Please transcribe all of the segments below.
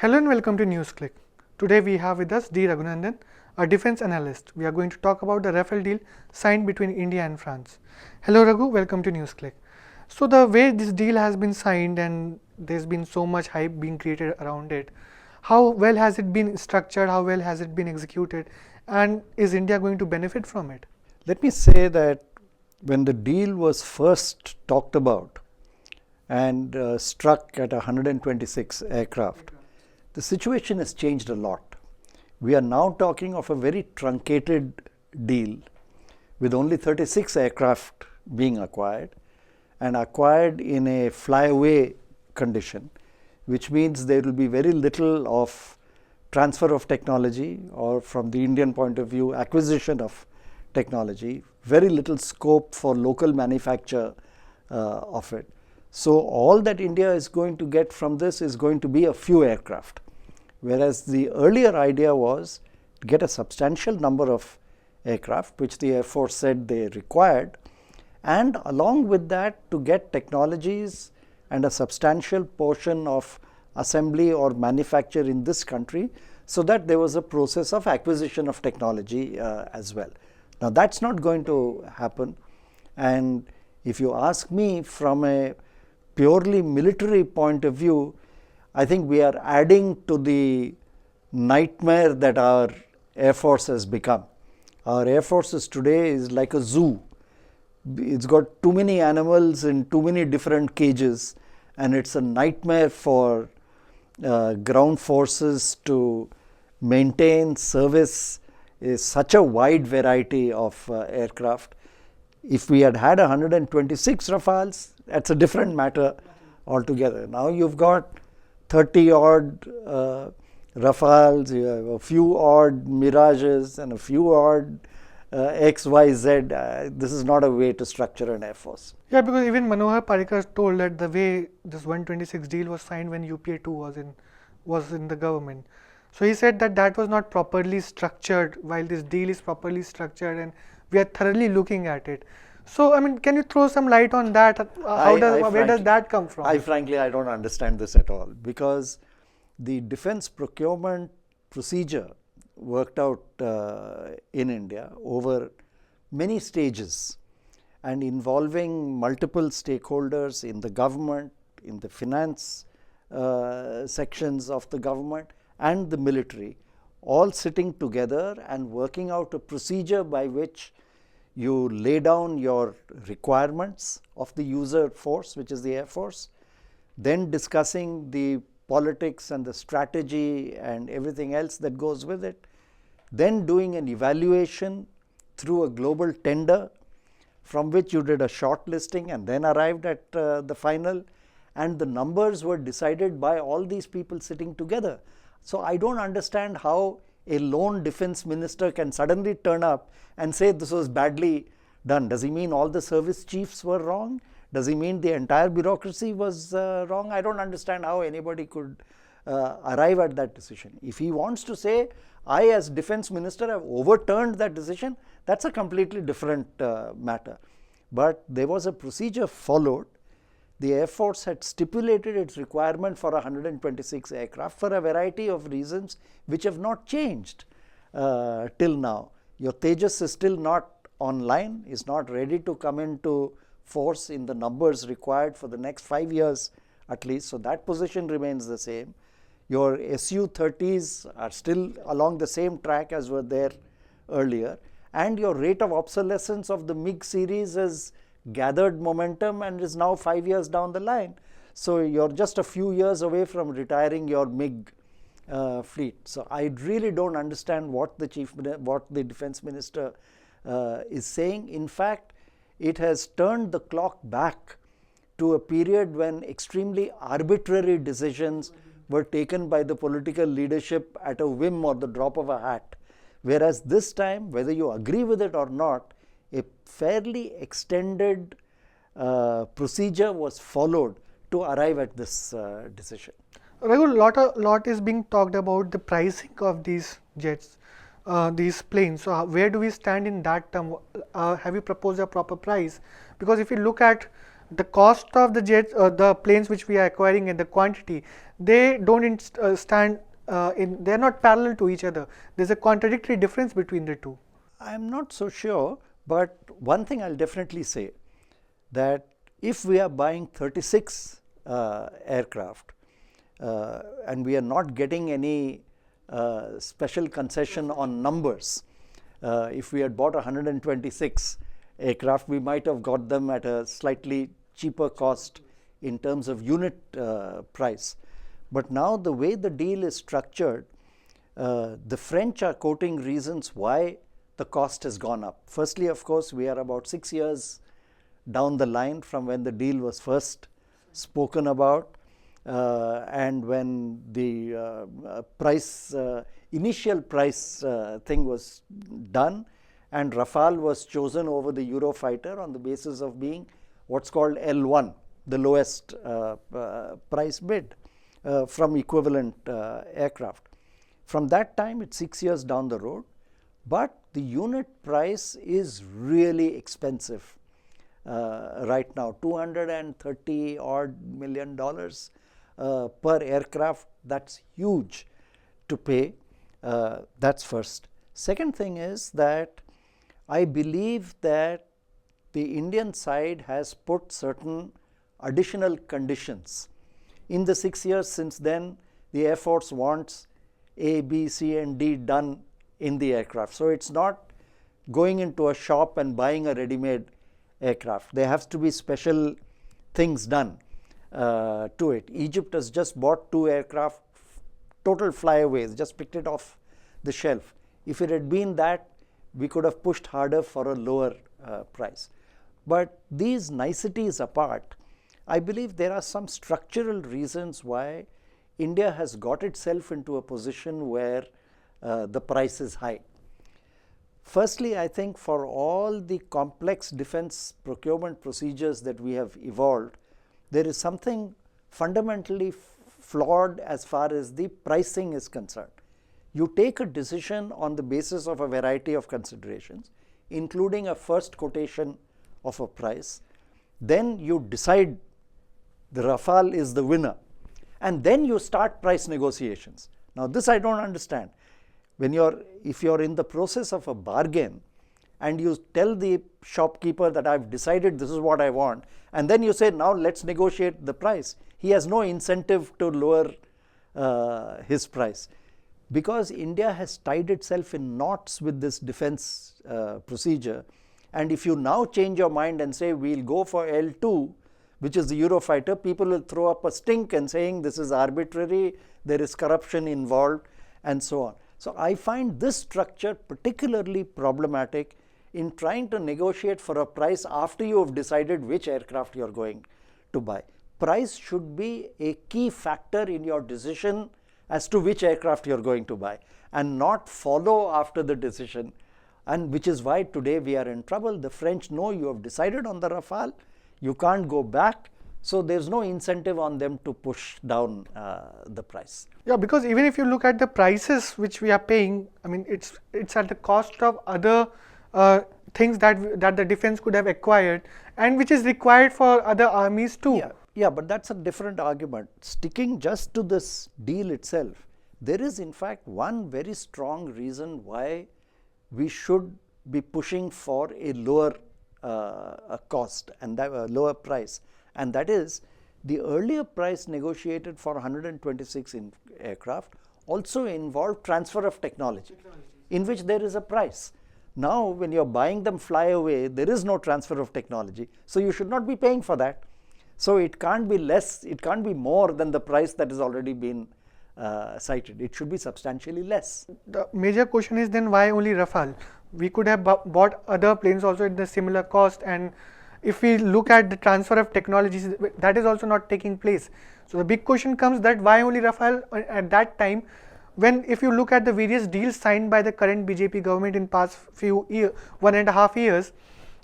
Hello and welcome to Newsclick. Today we have with us D. Raghunandan, a defense analyst. We are going to talk about the Rafale deal signed between India and France. Hello Raghu, welcome to Newsclick. So the way this deal has been signed and there's been so much hype being created around it, how well has it been structured, how well has it been executed, and is India going to benefit from it? Let me say that when the deal was first talked about and struck at 126 aircraft, the situation has changed a lot. We are now talking of a very truncated deal with only 36 aircraft being acquired and acquired in a flyaway condition, which means there will be very little of transfer of technology, or from the Indian point of view, acquisition of technology, very little scope for local manufacture of it. So all that India is going to get from this is going to be a few aircraft, whereas the earlier idea was to get a substantial number of aircraft, which the Air Force said they required, and along with that to get technologies and a substantial portion of assembly or manufacture in this country, so that there was a process of acquisition of technology as well. Now that's not going to happen, and if you ask me from a purely military point of view, I think we are adding to the nightmare that our Air Force has become. Our Air Forces today is like a zoo. It's got too many animals in too many different cages, and it's a nightmare for ground forces to maintain, service such a wide variety of aircraft. If we had 126 Rafales, that's a different matter altogether. Now you've got 30 odd Rafales, you have a few odd Mirages and a few odd XYZ. This is not a way to structure an Air Force. Yeah, because even Manohar Parrikar told that the way this 126 deal was signed when UPA 2 was in the government. So he said that that was not properly structured, while this deal is properly structured and we are thoroughly looking at it. So, I mean, can you throw some light on that? Where does that come from? Frankly, I don't understand this at all, because the defense procurement procedure worked out in India over many stages and involving multiple stakeholders in the government, in the finance sections of the government and the military, all sitting together and working out a procedure by which you lay down your requirements of the user force, which is the Air Force, then discussing the politics and the strategy and everything else that goes with it, then doing an evaluation through a global tender from which you did a shortlisting and then arrived at the final, and the numbers were decided by all these people sitting together. So I don't understand how a lone defense minister can suddenly turn up and say this was badly done. Does he mean all the service chiefs were wrong? Does he mean the entire bureaucracy was wrong? I don't understand how anybody could arrive at that decision. If he wants to say, I as defense minister have overturned that decision, that's a completely different matter. But there was a procedure followed. The Air Force had stipulated its requirement for 126 aircraft for a variety of reasons which have not changed till now. Your Tejas is still not online, is not ready to come into force in the numbers required for the next 5 years at least, so that position remains the same. Your Su-30s are still along the same track as were there earlier, and your rate of obsolescence of the MiG series has gathered momentum and is now 5 years down the line. So you're just a few years away from retiring your MiG fleet. So I really don't understand what the defense minister is saying. In fact, it has turned the clock back to a period when extremely arbitrary decisions were taken by the political leadership at a whim or the drop of a hat. Whereas this time, whether you agree with it or not, a fairly extended procedure was followed to arrive at this decision. Raghu, lot is being talked about the pricing of these jets, these planes. So where do we stand in that term? Have you proposed a proper price? Because if you look at the cost of the jets, the planes which we are acquiring and the quantity, they don't stand they're not parallel to each other. There's a contradictory difference between the two. I'm not so sure, but one thing I'll definitely say, that if we are buying 36 aircraft and we are not getting any special concession on numbers, if we had bought 126 aircraft, we might have got them at a slightly cheaper cost in terms of unit price. But now the way the deal is structured, the French are quoting reasons why the cost has gone up. Firstly, of course, we are about 6 years down the line from when the deal was first spoken about, and when the initial price thing was done, and Rafale was chosen over the Eurofighter on the basis of being what's called L1, the lowest price bid from equivalent aircraft. From that time, it's 6 years down the road, but the unit price is really expensive right now, $230 odd million per aircraft. That's huge to pay. That's first. Second thing is that I believe that the Indian side has put certain additional conditions. In the 6 years since then, the Air Force wants A, B, C and D done in the aircraft. So it's not going into a shop and buying a ready-made aircraft. There has to be special things done to it. Egypt has just bought 2 aircraft, total flyaways, just picked it off the shelf. If it had been that, we could have pushed harder for a lower price. But these niceties apart, I believe there are some structural reasons why India has got itself into a position where the price is high. Firstly, I think for all the complex defense procurement procedures that we have evolved, there is something fundamentally flawed as far as the pricing is concerned. You take a decision on the basis of a variety of considerations, including a first quotation of a price. Then you decide the Rafale is the winner, and then you start price negotiations. Now this I don't understand. If you're in the process of a bargain and you tell the shopkeeper that I've decided this is what I want, and then you say now let's negotiate the price, he has no incentive to lower his price. Because India has tied itself in knots with this defense procedure, and if you now change your mind and say we'll go for L2, which is the Eurofighter, people will throw up a stink and saying this is arbitrary, there is corruption involved, and so on. So I find this structure particularly problematic in trying to negotiate for a price after you have decided which aircraft you're going to buy. Price should be a key factor in your decision as to which aircraft you're going to buy, and not follow after the decision, and which is why today we are in trouble. The French know you have decided on the Rafale, you can't go back, so there's no incentive on them to push down the price. Yeah, because even if you look at the prices which we are paying, I mean it's at the cost of other things that the defense could have acquired and which is required for other armies too. Yeah, but that's a different argument. Sticking just to this deal itself, there is in fact one very strong reason why we should be pushing for a lower cost and a lower price, and that is the earlier price negotiated for 126 aircraft also involved transfer of technology, in which there is a price. Now when you're buying them fly away, there is no transfer of technology, so you should not be paying for that. So it can't be less, it can't be more than the price that has already been cited. It should be substantially less. The major question is then why only Rafale? We could have bought other planes also at the similar cost, and if we look at the transfer of technologies, that is also not taking place. So the big question comes that why only Rafale at that time, when if you look at the various deals signed by the current BJP government in past few years, 1.5 years,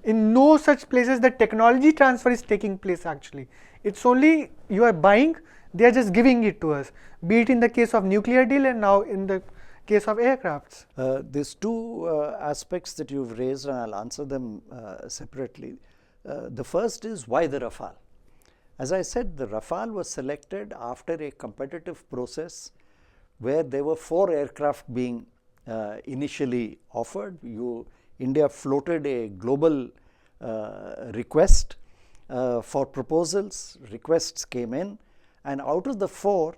in no such places the technology transfer is taking place actually. It's only you are buying, they are just giving it to us, be it in the case of nuclear deal and now in the case of aircrafts. There's two aspects that you've raised, and I'll answer them separately. The first is, why the Rafale? As I said, the Rafale was selected after a competitive process where there were 4 aircraft being initially offered. India floated a global request for proposals. Requests came in, and out of the 4,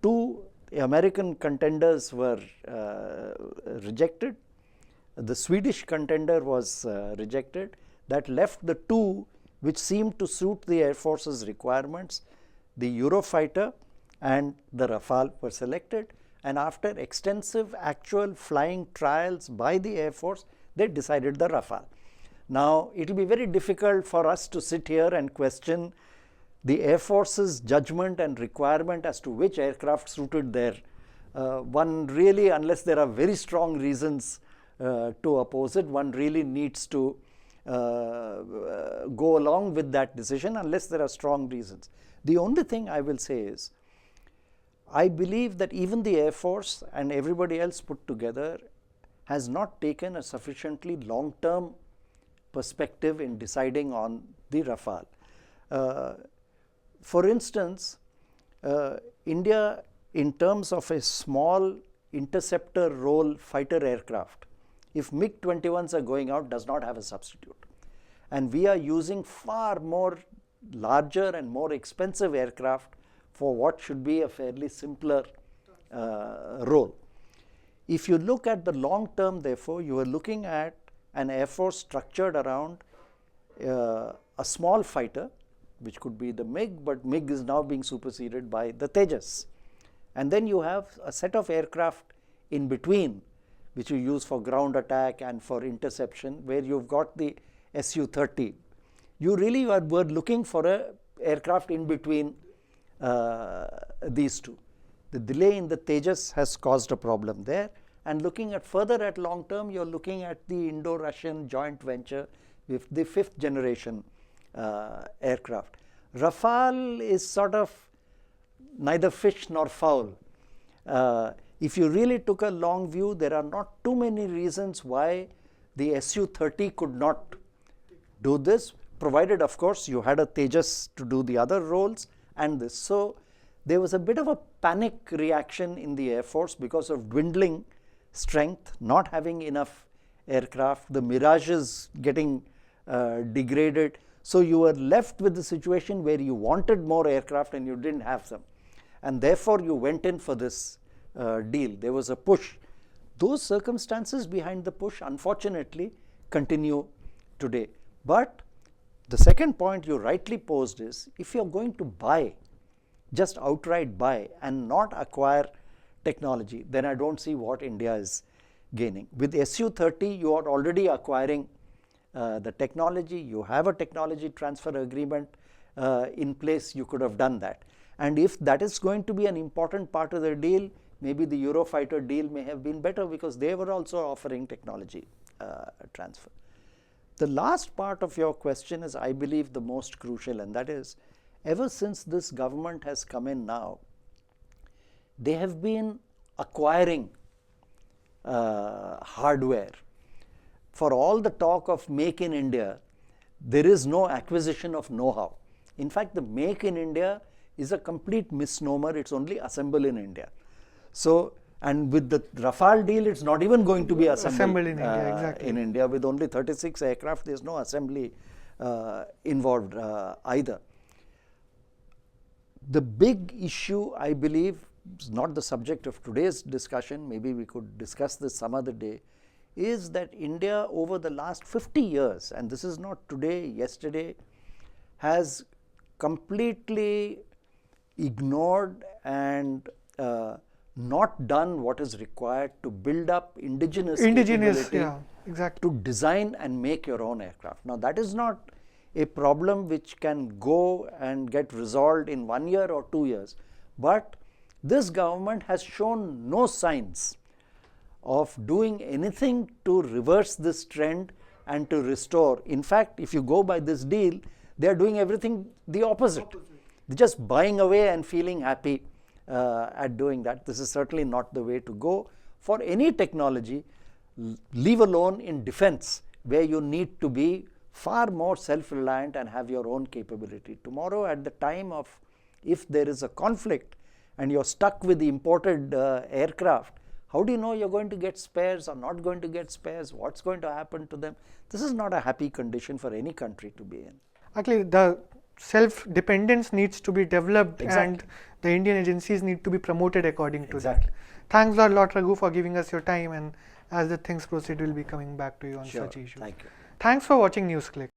2 American contenders were rejected. The Swedish contender was rejected. That left the 2 which seemed to suit the Air Force's requirements. The Eurofighter and the Rafale were selected, and after extensive actual flying trials by the Air Force, they decided the Rafale. Now, it will be very difficult for us to sit here and question the Air Force's judgment and requirement as to which aircraft suited there. One really, unless there are very strong reasons to oppose it, one really needs to go along with that decision unless there are strong reasons. The only thing I will say is, I believe that even the Air Force and everybody else put together has not taken a sufficiently long-term perspective in deciding on the Rafale. For instance, India, in terms of a small interceptor role fighter aircraft, if MiG-21s are going out, does not have a substitute. And we are using far more larger and more expensive aircraft for what should be a fairly simpler role. If you look at the long term, therefore, you are looking at an Air Force structured around a small fighter, which could be the MiG, but MiG is now being superseded by the Tejas. And then you have a set of aircraft in between, which you use for ground attack and for interception, where you've got the Su-30. You really were looking for an aircraft in between these two. The delay in the Tejas has caused a problem there, and looking at further at long term, you're looking at the Indo-Russian joint venture with the 5th generation aircraft. Rafale is sort of neither fish nor fowl. If you really took a long view, there are not too many reasons why the Su-30 could not do this, provided, of course, you had a Tejas to do the other roles and this. So there was a bit of a panic reaction in the Air Force because of dwindling strength, not having enough aircraft, the Mirages getting degraded. So you were left with the situation where you wanted more aircraft and you didn't have them. And therefore, you went in for this deal. There was a push. Those circumstances behind the push, unfortunately, continue today. But the second point you rightly posed is, if you're going to buy, just outright buy and not acquire technology, then I don't see what India is gaining. With Su-30, you are already acquiring the technology. You have a technology transfer agreement in place. You could have done that. And if that is going to be an important part of the deal, maybe the Eurofighter deal may have been better because they were also offering technology transfer. The last part of your question is, I believe, the most crucial, and that is, ever since this government has come in now, they have been acquiring hardware. For all the talk of Make in India, there is no acquisition of know-how. In fact, the Make in India is a complete misnomer. It's only assemble in India. So, and with the Rafale deal, it's not even going to be assembled in India, exactly. In India. With only 36 aircraft, there's no assembly involved either. The big issue, I believe, is not the subject of today's discussion. Maybe we could discuss this some other day, is that India over the last 50 years, and this is not today, yesterday, has completely ignored and not done what is required to build up indigenous capability, yeah, exactly, to design and make your own aircraft. Now, that is not a problem which can go and get resolved in 1 year or 2 years, but this government has shown no signs of doing anything to reverse this trend and to restore. In fact, if you go by this deal, they are doing everything the opposite. They're just buying away and feeling happy at doing that. This is certainly not the way to go for any technology, leave alone in defense, where you need to be far more self-reliant and have your own capability. Tomorrow, at the time of, if there is a conflict and you're stuck with the imported aircraft, how do you know you're going to get spares or not going to get spares? What's going to happen to them? This is not a happy condition for any country to be in. Actually, the self-dependence needs to be developed, Exactly. and the Indian agencies need to be promoted according to Exactly. that. Thanks a lot, Raghu, for giving us your time, and as the things proceed, we'll be coming back to you on Sure. such issues. Thank you. Thanks for watching Newsclick.